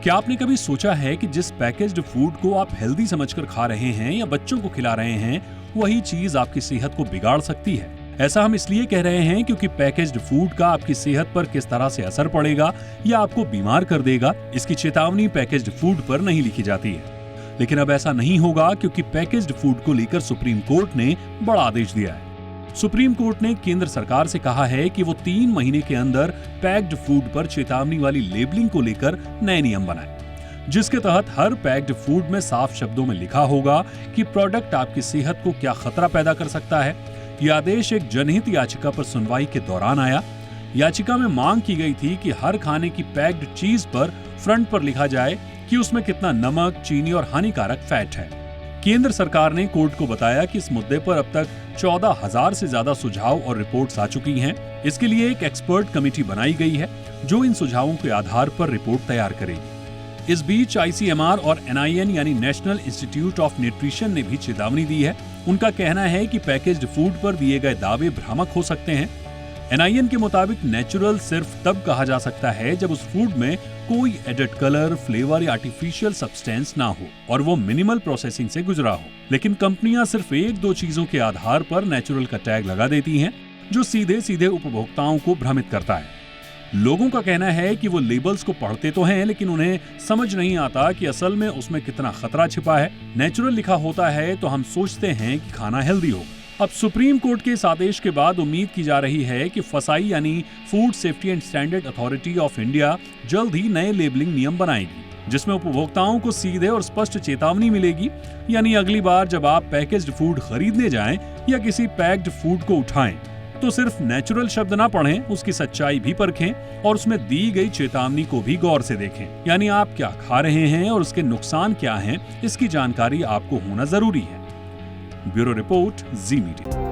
क्या आपने कभी सोचा है कि जिस पैकेज्ड फूड को आप हेल्दी समझकर खा रहे हैं या बच्चों को खिला रहे हैं, वही चीज आपकी सेहत को बिगाड़ सकती है? ऐसा हम इसलिए कह रहे हैं क्योंकि पैकेज्ड फूड का आपकी सेहत पर किस तरह से असर पड़ेगा या आपको बीमार कर देगा, इसकी चेतावनी पैकेज्ड फूड पर नहीं लिखी जाती है। लेकिन अब ऐसा नहीं होगा क्योंकि पैकेज्ड फूड को लेकर सुप्रीम कोर्ट ने बड़ा आदेश दिया है। सुप्रीम कोर्ट ने केंद्र सरकार से कहा है कि वो 3 महीने के अंदर पैक्ड फूड पर चेतावनी वाली लेबलिंग को लेकर नए नियम बनाए, जिसके तहत हर पैक्ड फूड में साफ शब्दों में लिखा होगा कि प्रोडक्ट आपकी सेहत को क्या खतरा पैदा कर सकता है। यह आदेश एक जनहित याचिका पर सुनवाई के दौरान आया। याचिका में मांग की गई थी कि हर खाने की पैक्ड चीज पर फ्रंट पर लिखा जाए कि उसमें कितना नमक, चीनी और हानिकारक फैट है। केंद्र सरकार ने कोर्ट को बताया कि इस मुद्दे पर अब तक 14,000 से ज्यादा सुझाव और रिपोर्ट्स आ चुकी हैं। इसके लिए एक एक्सपर्ट कमेटी बनाई गई है जो इन सुझावों के आधार पर रिपोर्ट तैयार करेगी। इस बीच ICMR और NIN यानी नेशनल इंस्टीट्यूट ऑफ न्यूट्रिशन ने भी चेतावनी दी है। उनका कहना है कि पैकेज्ड फूड पर दिए गए दावे भ्रामक हो सकते हैं। NIN के मुताबिक नेचुरल सिर्फ तब कहा जा सकता है जब उस फूड में कोई एडेड कलर, फ्लेवर या आर्टिफिशियल सब्सटेंस ना हो और वो मिनिमल प्रोसेसिंग से गुजरा हो। लेकिन कंपनियां सिर्फ 1-2 चीजों के आधार पर नेचुरल का टैग लगा देती हैं, जो सीधे सीधे उपभोक्ताओं को भ्रमित करता है। लोगों का कहना है कि वो लेबल्स को पढ़ते तो हैं, लेकिन उन्हें समझ नहीं आता कि असल में उसमें कितना खतरा छिपा है। नेचुरल लिखा होता है तो हम सोचते हैं कि खाना हेल्दी हो। अब सुप्रीम कोर्ट के इस आदेश के बाद उम्मीद की जा रही है कि फसाई यानी food safety and standard authority of India जल्द ही नए लेबलिंग नियम बनाएगी, जिसमें उपभोक्ताओं को सीधे और स्पष्ट चेतावनी मिलेगी। यानी अगली बार जब आप पैकेज्ड फूड खरीदने जाएं या किसी पैक्ड फूड को उठाएं, तो सिर्फ नेचुरल शब्द ना पढ़ें, उसकी सच्चाई भी परखें और उसमें दी गई चेतावनी को भी गौर से देखें। यानी आप क्या खा रहे हैं और उसके नुकसान क्या हैं, इसकी जानकारी आपको होना जरूरी है। ब्यूरो रिपोर्ट, जी मीडिया।